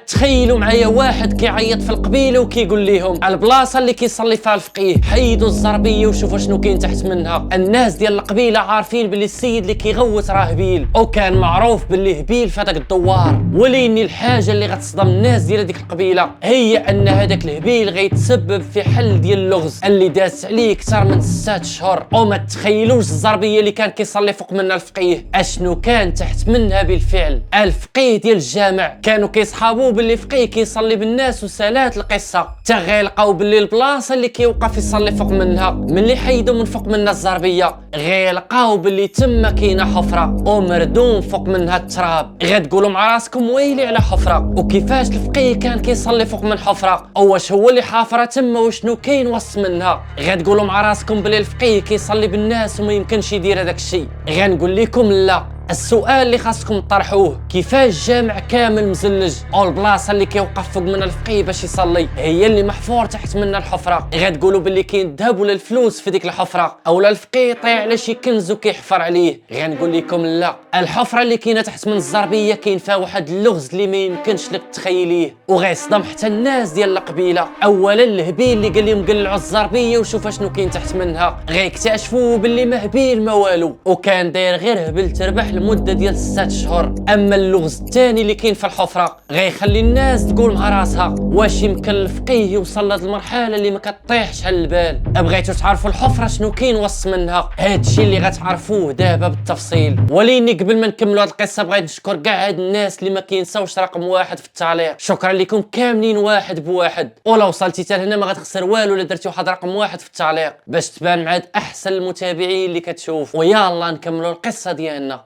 تخيلوا معايا واحد كيعيط في القبيله وكيقول لهم البلاصه اللي كيصلي فيها الفقيه حيدوا الزربيه وشوفوا شنو كاين تحت منها. الناس ديال القبيله عارفين باللي السيد اللي كيغوت راه هبيل، وكان معروف باللي هبيل في هذاك الدوار. ولكن الحاجه اللي غتصدم الناس ديال هذيك القبيله هي ان هذاك الهبيل غيتسبب في حل ديال اللغز اللي داز عليه اكثر من 6 شهور. وما تخيلوش الزربيه اللي كان كيصلي فوق منها الفقيه اشنو كان تحت منها بالفعل. الفقيه ديال الجامع كانوا كيصحابوا باللي فقيه كيصلي بالناس وسالات القصه حتى غيلقاو باللي البلاصه اللي كيوقف يصلي فوق منها ملي حيدوا من فوق منها الزربيه غيلقاو باللي تما كاينه حفره ومردوم فوق منها التراب. غتقولوا مع راسكم ويلي على حفره، وكيفاش الفقيه كان كيصلي فوق من حفره؟ واش هو اللي حافره تما وشنو كاين وسط منها؟ غتقولوا مع راسكم باللي الفقيه كيصلي بالناس وما يمكنش يدير هذاك الشيء. غنقول لكم لا. السؤال اللي خاصكم تطرحوه كيفاش جامع كامل مزلج او البلاصه اللي كيوقف فوق من الفقيه باش يصلي هي اللي محفور تحت منها الحفره؟ غتقولوا باللي كاين الذهب ولا الفلوس في ديك الحفره، اولا الفقيه طيع على شي كنز وكيحفر عليه. غنقول لكم لا، الحفره اللي كاينه تحت من الزربيه كاين فيها واحد اللغز اللي ما يمكنش لك تخيليه وغيصدم حتى الناس ديال القبيله. اولا الهبيل اللي قال لهم قلعوا الزربيه وشوف شنو كاين تحت منها غيكتشفوا باللي ما هبيل ما والو، وكان داير غير هبل تربح لمده ديال 6 شهور. اما اللغز الثاني اللي كاين في الحفره غيخلي الناس تقول مع راسها واش يمكن الفقيه يوصل لهاد المرحله اللي ما كطيحش على البال. بغيتوا تعرفوا الحفره شنو كاين وسط منها؟ هادشي اللي غتعرفوه دابا بالتفصيل. ولكن قبل ما نكملوا هاد القصه بغيت نشكر كاع هاد الناس اللي ما كينساوش رقم 1 في التعليق. شكرا لكم كاملين واحد بواحد، ولا وصلتي حتى لهنا ما غتخسر والو الا درتي واحد رقم 1 في التعليق باش تبان مع هاد احسن المتابعين اللي كتشوف. ويلا نكملوا القصه ديالنا.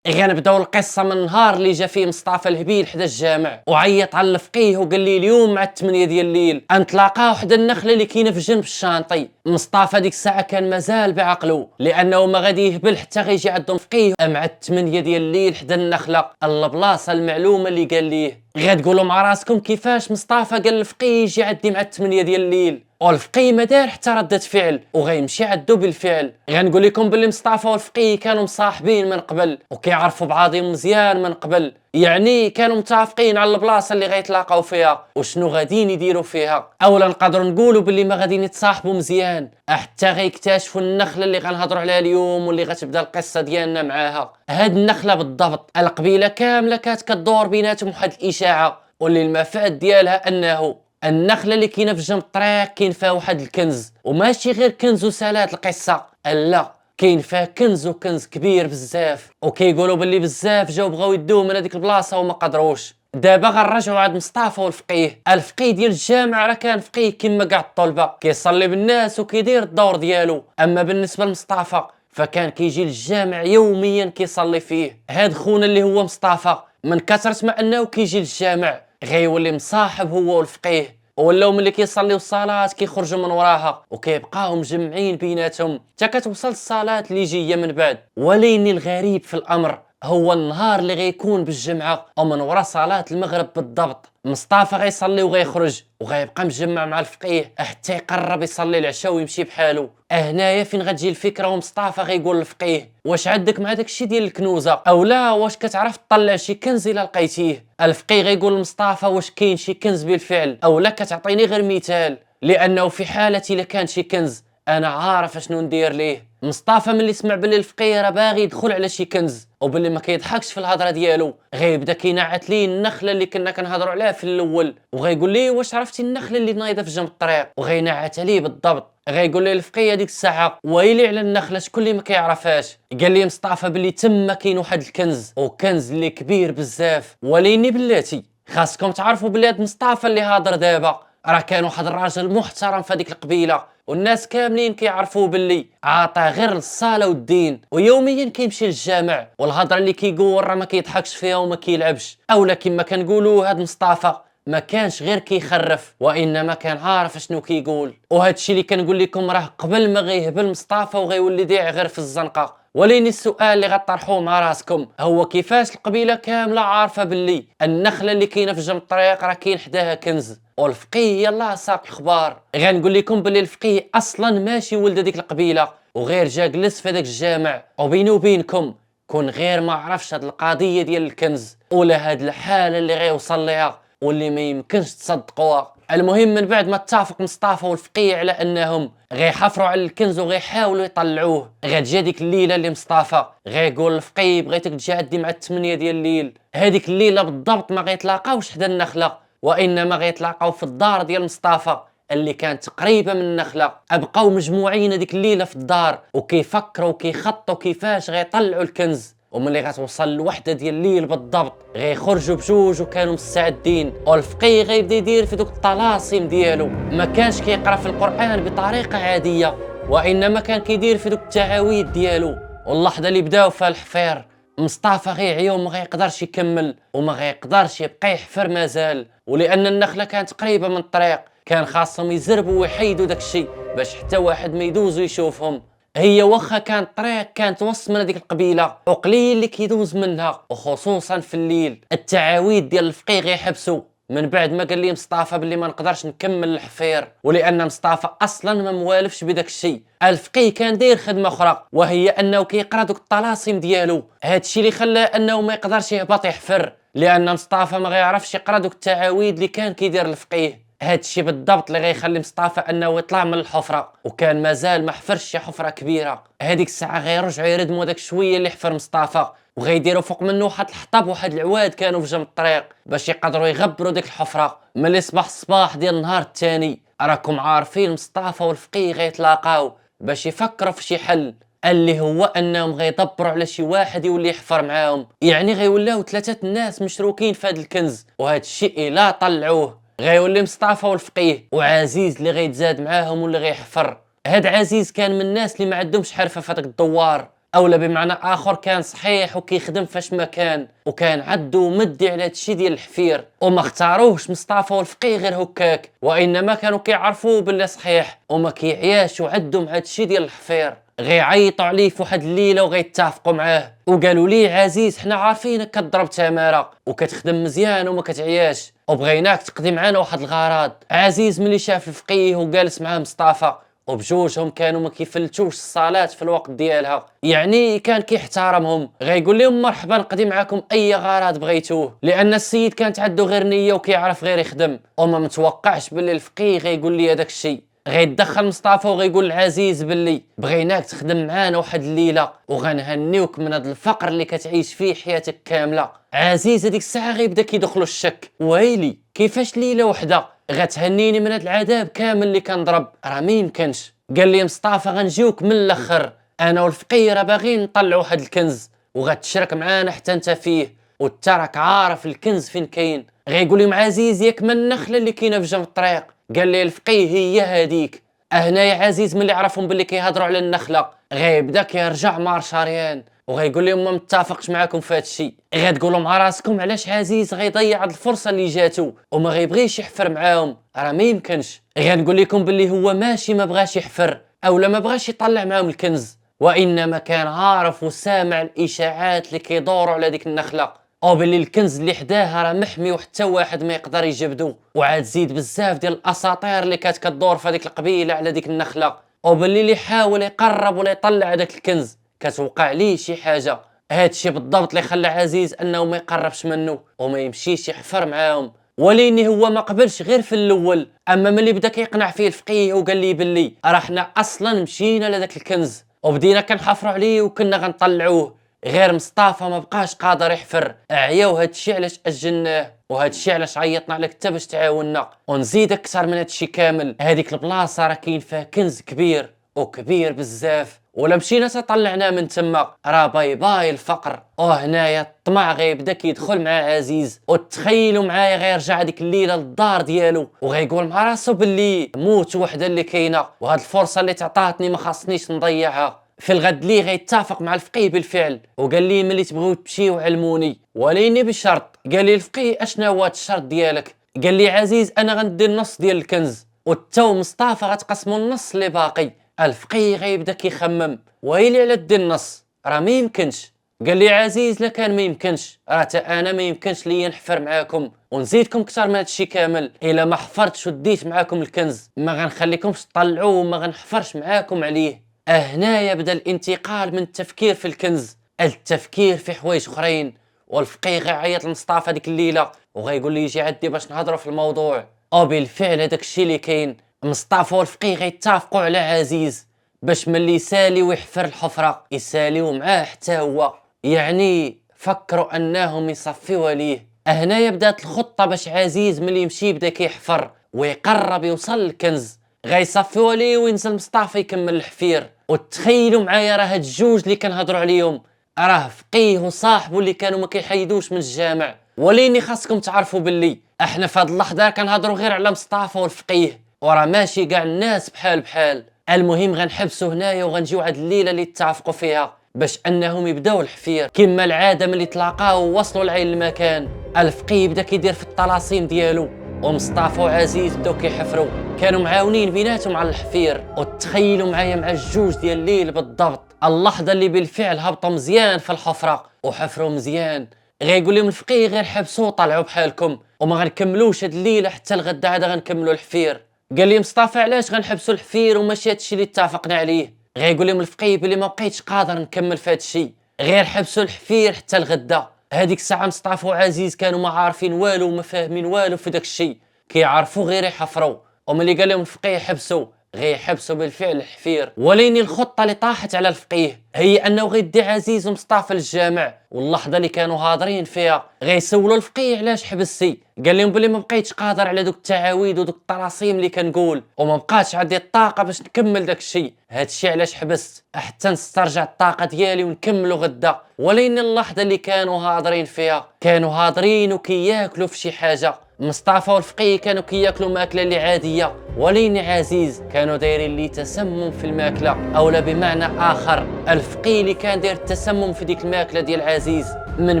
غنبداو القصه من النهار اللي جا فيه مصطفى الهبيل حدا الجامع وعيط على الفقيه وقال لي اليوم مع 8 ديال الليل غنتلاقاو حدا النخله اللي كاينه في جنب الشانطي. مصطفى ديك الساعه كان مازال بعقله لانه ما غادي يهبل حتى غيجي عندهم فقيه مع 8 ديال الليل حدا النخله البلاصه المعلومه اللي قال ليه. غتقولوا مع راسكم كيفاش مصطفى قال الفقيه يجي عندي مع 8 ديال الليل والفقيه ما دار حتى ردة فعل وغيمشي عندو بالفعل. غنقول لكم باللي مصطفى والفقيه كانوا مصاحبين من قبل وكيعرفوا بعضهم مزيان من قبل، يعني كانوا متفقين على البلاصه اللي غيتلاقاو فيها وشنو غاديين يديروا فيها. اولا نقدروا نقولوا باللي ما غاديين يتصاحبوا مزيان حتى غيكتشفوا النخله اللي غنهضروا عليها اليوم واللي غتبدا القصه ديالنا معاها. هاد النخله بالضبط القبيله كامله كانت كدور بيناتهم واحد الاشاعه واللي المفاد ديالها انه النخله اللي كاينه في جنب الطريق كاين فيها واحد الكنز، وماشي غير كنز وسالات القصه، لا كاين فيها كنز وكنز كبير بزاف. وكيقولوا باللي بزاف جاو بغاو يدوه من هذيك البلاصه وما قدروش. دابا غنرجعوا عند مصطفى والفقيه. الفقيه ديال الجامع راه كان فقيه كما كاع الطلبه كيصلي بالناس وكيدير الدور ديالو. اما بالنسبه لمصطفى فكان كيجي للجامع يوميا كيصلي فيه. هاد خونا اللي هو مصطفى من كثرة ما انه كيجي للجامع غيولي مصاحب هو والفقيه، ولاو ملي كيصليو الصلاه كيخرجوا من وراها وكيبقاو مجمعين بيناتهم حتى كتوصل الصلاه اللي جايه من بعد. ولكن الغريب في الامر هو النهار اللي غيكون بالجمعه ومن ورا صلاه المغرب بالضبط مصطفى غيصلي وغيخرج وغيبقى مجمع مع الفقيه حتى يقرب يصلي العشاء ويمشي بحالو. هنايا فين غتجي الفكره ومصطفى غيقول للفقيه واش عندك مع داكشي ديال الكنوزه او لا واش كتعرف تطلع شي كنز الا لقيتيه. الفقيه غيقول لمصطفى واش كاين شي كنز بالفعل او لا كتعطيني غير مثال لانه في حاله الا كان شي كنز انا عارف شنو ندير ليه. مصطفى ملي سمع باللي الفقيه راه باغي يدخل على شي كنز وباللي ما كيضحكش في الهضره ديالو غيبدا كينعت ليه النخله اللي كنا كنهضروا عليها في الاول وغيقول ليه واش عرفتي النخله اللي نايضه في جنب الطريق وغينعت عليه بالضبط. غيقول ليه الفقيه ديك الساعه ويلي على النخله شكون اللي ما كيعرفهاش. قال لي مصطفى باللي تما كاين واحد الكنز وكنز اللي كبير بزاف. وليني بلاتي خاصكم تعرفوا باللي هاد مصطفى اللي هاضر دابا راه كان واحد الراجل محترم في هذيك القبيله والناس كاملين كيعرفوه باللي عطاه غير الصلاه والدين ويوميا كيمشي للجامع والهضره اللي كيقول راه ما كيضحكش فيها وما كيلعبش. اولا كما كنقولوا هاد مصطفى ما كانش غير كيخرف وانما كان عارف شنو كيقول. وهذا الشيء اللي كنقول لكم راه قبل ما غيهبل مصطفى وغيولي دايع غير في الزنقه. ولكن السؤال اللي غطرحوه مع راسكم هو كيفاش القبيله كامله عارفه باللي النخله اللي كاينه في جنب الطريق راه كاين حداها كنز والفقيه يلاه ساق الخبار. غنقول لكم باللي الفقيه اصلا ماشي ولد هذيك القبيله وغير جا جلس في هذاك الجامع. وبيني وبينكم كون غير ما عرفش هاد القضيه ديال الكنز ولا هاد الحاله اللي غيوصل ليها واللي ما يمكنش تصدقوها. المهم من بعد ما اتفق مصطفى والفقيه على انهم غيحفروا على الكنز وغيحاولوا يطلعوه، غتجي ديك الليله اللي مصطفى غيقول الفقيه بغيتك تجي عندي مع 8 ديال الليل. هذيك الليله بالضبط ما غيتلاقاوش حدا النخله، وانما غيتلاقاو في الدار ديال مصطفى اللي كانت قريبه من النخله. بقاو مجموعين هذيك الليله في الدار وكيفكروا وكيخططوا كيفاش غيطلعوا الكنز. وملي غتوصل الوحده ديال الليل بالضبط غيخرجوا بجوج وكانوا مستعدين، والفقيه غيبدا يدير في دوك الطلاسم ديالو. ما كانش كيقرا في القران بطريقه عاديه، وانما كان كيدير في دوك التعاويذ ديالو. واللحظه اللي بداو فيها الحفير مصطفى غيعيا وما غيقدرش يكمل وما غيقدرش يبقى يحفر مازال، ولان النخله كانت قريبه من الطريق كان خاصهم يزربوا ويحيدوا داكشي باش حتى واحد ما يدوز ويشوفهم. هي واخا كان الطريق كانت وسط من هذيك القبيله وقليل اللي كيدوز منها، وخصوصا في الليل. التعاويذ ديال الفقيه غيحبسوا من بعد ما قال لي مصطفى باللي ما نقدرش نكمل الحفير، ولان مصطفى اصلا ما موالفش بداك الشيء. الفقيه كان داير خدمه اخرى وهي انه كيقرا دوك الطلاسم ديالو. هذا الشيء اللي خلاه انه ما يقدرش يهبط يحفر، لان مصطفى ما غيعرفش يقرا دوك التعاويذ اللي كان كيدير الفقيه. هاد الشيء بالضبط اللي غيخلي مصطفى انه يطلع من الحفره، وكان مازال ما حفرش شي حفره كبيره. هذيك الساعه غيرجعوا يردموا داك شويه اللي حفر مصطفى وغيديروا فوق منه واحد الحطب وواحد العواد كانوا في جنب الطريق باش يقدروا يغبروا ديك الحفره. ملي صباح الصباح ديال النهار الثاني راكم عارفين مصطفى والفقيه غيتلاقاو باش يفكروا في شي حل، اللي هو انهم غيدبروا على شي واحد يولي يحفر معاهم. يعني غيولاو ثلاثه الناس مشروكين في هذا الكنز، وهذا الشيء الا طلعوه غيولي مصطفى والفقيه وعزيز اللي غيتزاد معاهم واللي غيحفر. هاد عزيز كان من الناس اللي ما عندهمش حرفه في هذاك الدوار، اولا بمعنى اخر كان صحيح وكيخدم فاش ما كان، وكان عنده مدي على هادشي ديال الحفير. وما اختاروهش مصطفى والفقيه غير هكاك، وانما كانوا كيعرفوه باللي صحيح وما كيعياش وعندهم هادشي ديال الحفير. غيعيطوا عليه في واحد الليله وغيتفقوا معاه وقالوا ليه عزيز حنا عارفينك كضرب تماره وكتخدم مزيان وما كتعياش، وبغيناك تقضي معنا واحد الغرض. عزيز ملي شاف الفقيه وجالس معاه مصطفى وبجوجهم كانوا ما كيفلتوش الصلاه في الوقت ديالها، يعني كان كيحترمهم، غيقول لهم مرحبا نقضي معكم اي غرض بغيتوه، لان السيد كانت عنده غير نيه وكيعرف غير يخدم. وما متوقعش باللي الفقيه غيقول لي هذاك الشيء. غيتدخل مصطفى وغيقول لعزيز باللي بغيناك تخدم معانا واحد الليله وغنهنيوك من هذا الفقر اللي كتعيش فيه حياتك كامله. عزيز هذيك الساعه غيبدا كيدخلوا الشك، ويلي كيفاش ليله وحده غتهنيني من هذا العذاب كامل اللي كنضرب؟ راه ما يمكنش. قال لي مصطفى غنجيوك من الاخر، انا والفقيه راه باغيين نطلعوا هذا الكنز وغتشرك معانا حتى انت فيه، وانت راك عارف الكنز فين كاين. غيقول لي مع عزيز ياك من النخله اللي كاينه في جنب الطريق. قال لي الفقيه هي هذيك. هنا يا عزيز ملي عرفهم باللي كيهضروا على النخله غيبدا كيرجع مارشاريان وغيقول لهم ما متفقش معاكم في هذا الشيء. غتقولوا مع راسكم علاش عزيز غيضيع هاد الفرصه اللي جاتو وما غيبغيش يحفر معاهم؟ راه ما يمكنش. غنقول لكم باللي هو ماشي ما بغاش يحفر اولا ما بغاش يطلع معاهم الكنز، وانما كان عارف وسامع الاشاعات اللي كيدوروا على ديك النخله، او باللي الكنز اللي حداها راه محمي وحتى واحد ما يقدر يجبدو. وعاد زيد بزاف ديال الاساطير اللي كانت كدور في هذيك القبيله على ديك النخله، او باللي اللي حاول يقرب ولا يطلع هذاك الكنز كتوقع ليه شي حاجه. هادشي بالضبط اللي خلى عزيز انه ما يقربش منه وما يمشيش يحفر معاهم. ولكن هو ما قبلش غير في الاول، اما ملي بدا كيقنع فيه الفقيه وقال لي باللي راه حنا اصلا مشينا لذاك الكنز وبدينا كنحفروا عليه وكنا غنطلعوه، غير مصطفى ما بقاش قادر يحفر، عيا وهادشي علاش اجلناه وهادشي علاش عيطنا عليك حتى باش تعاوننا. ونزيد اكثر من هادشي كامل، هذيك البلاصه راه كاين فيها كنز كبير وكبير بزاف، ولا مشينا تطلعناه من تما راه باي باي الفقر. وهنايا الطمع غيبدا كيدخل مع عزيز، وتخيلوا معايا غيرجع ديك الليله للدار ديالو وغيقول مع راسو باللي موت وحده اللي كاينه وهاد الفرصه اللي تعطاتني ما خاصنيش نضيعها. في الغد لي غيتفق مع الفقيه بالفعل وقال لي ملي تبغيو تمشيو علموني، ولكن بشرط. قال لي الفقيه اشنا هو هاد الشرط ديالك؟ قال لي عزيز انا غندي النص ديال الكنز وانت مصطفى غتقسموا النص اللي باقي. الفقيه غيبدا كيخمم، ويلي على دي النص راه ما يمكنش. قال لي عزيز لا كان ما يمكنش راه تا انا ما يمكنش ليا نحفر معاكم ونزيدكم كثر من هادشي كامل. الا ما حفرتش وديت معاكم الكنز ما غنخليكمش تطلعوه وما غنحفرش معاكم عليه. هنايا بدا الانتقال من التفكير في الكنز التفكير في حوايج اخرين. والفقيه غيعيط لمصطفى ديك الليله وغيقول لي يجي عندي باش نهضروا في الموضوع. وبالفعل هذاك الشيء اللي كاين، مصطفى والفقيه غيتفقوا على عزيز باش ملي يسالي ويحفر الحفره يساليو معاه حتى هو، يعني فكروا انهم يصفيوها ليه. هنايا بدات الخطه باش عزيز ملي يمشي يبدا كيحفر ويقرب يوصل للكنز غيصفيوها ليه وينزل مصطفى يكمل الحفير. وتخيلوا معايا راه هاد الجوج اللي كنهضروا عليهم راه فقيه وصاحبه اللي كانوا ما كيحيدوش من الجامع. وليني خاصكم تعرفوا باللي احنا في هاد اللحظه كنهضروا غير على مصطفى والفقيه، وراه ماشي كاع الناس بحال بحال. المهم غنحبسوا هنايا وغنجيو هاد الليله اللي اتفقوا فيها باش انهم يبداو الحفير. كما العاده ملي تلاقاو ووصلوا لعين المكان، الفقيه بدا كيدير في الطلاسيم ديالو ومصطفى وعزيز بداو كيحفروا، كانوا معاونين بيناتهم على الحفير. وتخيلوا معايا مع الجوج ديال الليل بالضبط اللحظه اللي بالفعل هبطوا مزيان في الحفره وحفروا مزيان. غيقول لهم الفقيه غير حبسوا طلعوا بحالكم وما غنكملوش هاد الليله حتى الغدا عاد غنكملوا الحفير. قال لي مصطفى علاش غنحبسوا الحفير وماشي هادشي اللي اتفقنا عليه؟ غيقول لهم الفقيه بلي ما بقيتش قادر نكمل في هادشي، غير حبسوا الحفير حتى الغدا. هذيك الساعه مصطفى وعزيز كانوا ما عارفين والو وما فاهمين والو في داك الشيء، كيعرفوا غير يحفروا. وملي قال لهم الفقيه حبسوا غيحبسوا بالفعل الحفير. وليني الخطه اللي طاحت على الفقيه هي انه غيدي عزيز ومصطفى للجامع، واللحظه اللي كانوا هاضرين فيها غيسولوا الفقيه علاش حبستي. قال لهم بلي ما بقيتش قادر على دوك التعاويذ ودوك الطلاسيم اللي كنقول وما بقاتش عندي الطاقه باش نكمل داك الشيء، هادشي علاش حبست حتى نسترجع الطاقه ديالي ونكملوا غدا. ولين اللحظه اللي كانوا هاضرين فيها كانوا هاضرين وكياكلوا في شي حاجه. مصطفى والفقيه كانوا كياكلوا ماكله اللي عاديه، ولين عزيز كانوا دايرين لي تسمم في الماكله، اولا بمعنى اخر الفقيه اللي كان داير التسمم في ديك الماكله ديال عزيز من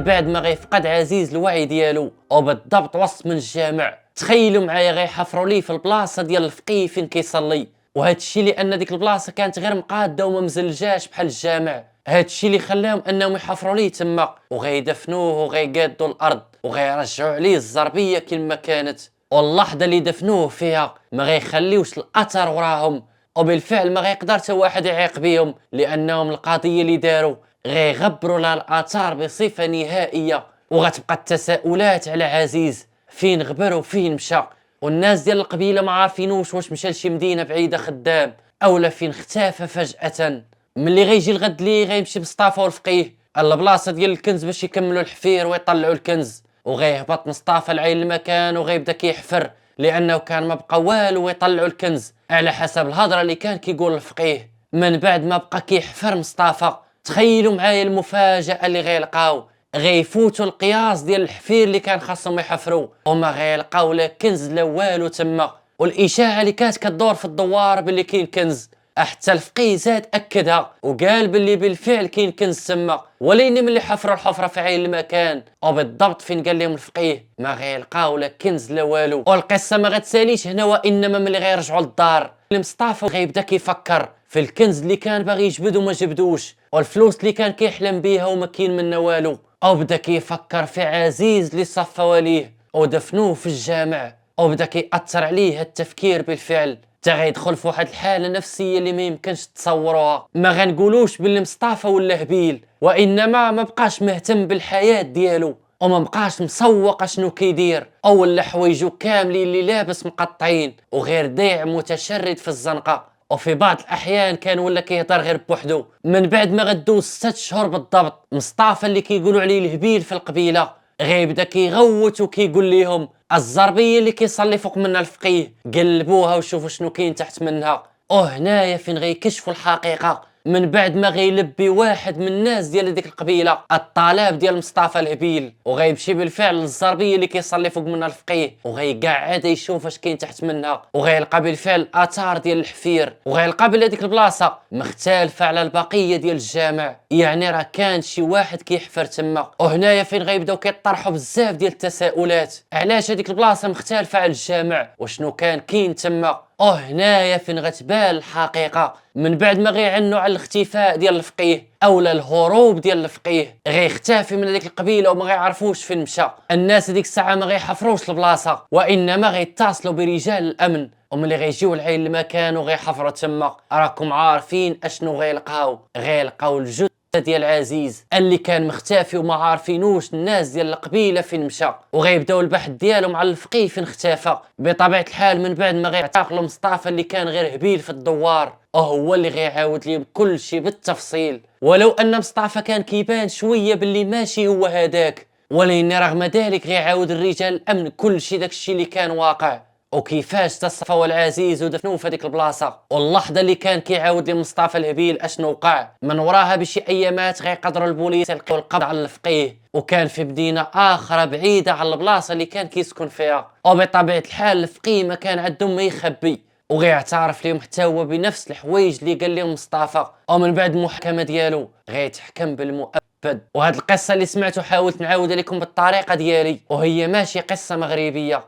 بعد ما غيفقد عزيز الوعي ديالو وبالضبط وسط من الجامع. تخيلوا معايا غيحفروا ليه في البلاصه ديال الفقيه فين كيصلي، وهذا الشيء لان ديك البلاصه كانت غير مقاده وما مزلجاش بحال الجامع. هذا الشيء اللي خلاهم انهم يحفروا ليه تما وغيدفنوه وغيقادوا الارض وغيرجعوا عليه الزربيه كما كانت. واللحظه اللي دفنوه فيها ما غيخليوش الاثر وراهم، وبالفعل ما غيقدر حتى واحد يعيق بهم لانهم القضيه اللي داروا غيغبروا لها الاثار بصفه نهائيه. وغتبقى التساؤلات على عزيز فين غبر وفين مشى، والناس ديال القبيله ما عارفينوش واش مشى لشي مدينه بعيده خدام اولا فين اختفى فجاه. ملي غيجي الغد اللي غيمشي مصطفى والفقيه البلاصه ديال الكنز باش يكملوا الحفير ويطلعوا الكنز، وغيهبط مصطفى لعين المكان وغيبدا كيحفر لانه كان ما بقى والو ويطلعوا الكنز على حسب الهضره اللي كان كيقول الفقيه. من بعد ما بقى كيحفر مصطفى تخيلوا معايا المفاجاه اللي غيلقاو، غيفوتوا القياس ديال الحفير اللي كان خاصهم يحفروا وما غيلقاو لا كنز لا والو تما. والاشاعه اللي كانت كدور في الدوار باللي كاين كنز حتى الفقيه زاد اكدها وقال باللي بالفعل كاين كنز تما. ولين ملي حفروا الحفره في عين المكان وبالضبط فين قال لهم الفقيه ما غيلقاو لا كنز لا والو. والقصه ما غتساليش هنا وانما ملي غيرجعوا للدار مصطفى غيبدا كيفكر في الكنز اللي كان باغي يجبد وما جبدوش والفلوس اللي كان كيحلم بيها وما كاين منها والو. وبدا كيفكر في عزيز اللي صفوا ليه ودفنوه في الجامع، وبدا كيأثر عليه التفكير بالفعل تا غيدخل في واحد الحاله نفسيه اللي ما يمكنش تصوروها. ما غنقولوش باللي مصطفى ولا هبيل وانما ما بقاش مهتم بالحياه ديالو وما بقاش مسوق شنو كيدير او ولا حوايجو كاملين اللي لابس مقطعين وغير ضيع متشرد في الزنقه. وفي بعض الاحيان كان ولا كيهضر غير بوحدو. من بعد ما غدوز 6 شهور بالضبط مصطفى اللي كيقولوا عليه الهبيل في القبيله غيبدا كيغوت وكيقول لهم الزربيه اللي كيصلي فوق منها الفقيه قلبوها وشوفوا شنو كاين تحت منها. وهنايا فين غيكشفوا الحقيقه من بعد ما غيلبي واحد من الناس ديال ديك القبيله الطلب ديال مصطفى الهبيل وغيمشي بالفعل للزربيه اللي كيصلي فوق منها الفقيه وغيقعد يشوف اش كاين تحت منها وغيلقى بالفعل اثار ديال الحفير وغيلقى بلي ديك البلاصه مختلفه على البقيه ديال الجامع، يعني راه كان شي واحد كيحفر تما. وهنايا فين غيبداو كيطرحوا بزاف ديال التساؤلات علاش هذيك البلاصه مختلفه على الجامع وشنو كان كاين تما. وهنايا فين غتبان الحقيقه من بعد ما غيعنوا على الاختفاء ديال الفقيه اولا الهروب ديال الفقيه غيختفي من هذيك القبيله وما غيعرفوش فين مشى. الناس هذيك الساعه ما غيحفروش البلاصه وانما غيتصلوا برجال الامن وملي غيجيو لعين المكان وغيحفروا تما راكم عارفين اشنو غيلقاو الجثث ديال عزيز اللي كان مختفي وما عارفينوش الناس ديال القبيله فين مشى، وغيبداو البحث ديالهم على الفقيه فين اختفى. بطبيعه الحال من بعد ما غيعتقلوا مصطفى اللي كان غير هبيل في الدوار، وهو اللي غيعاود ليهم كل شيء بالتفصيل. ولو ان مصطفى كان كيبان شويه باللي ماشي هو هذاك، ولكن رغم ذلك غيعاود الرجال الامن كل شيء داكشي اللي كان واقع، وكيفاش تصفوا العزيز ودفنوه في هذيك البلاصه، واللحظه اللي كان كيعاود لمصطفى الهبيل اشنو وقع. من وراها بشي ايامات غيقدروا البوليس يلقاو القبض على الفقيه، وكان في مدينه اخرى بعيده على البلاصه اللي كان كيسكن فيها. وبطبيعه الحال الفقيه ما كان عندهم ما يخبي، وغيعترف لهم حتى هو بنفس الحوايج اللي قال لهم مصطفى. ومن بعد المحاكمه ديالو غيتحكم بالمؤبد. وهاد القصه اللي سمعتو حاولت نعاودها لكم بالطريقه ديالي، وهي ماشي قصه مغربيه،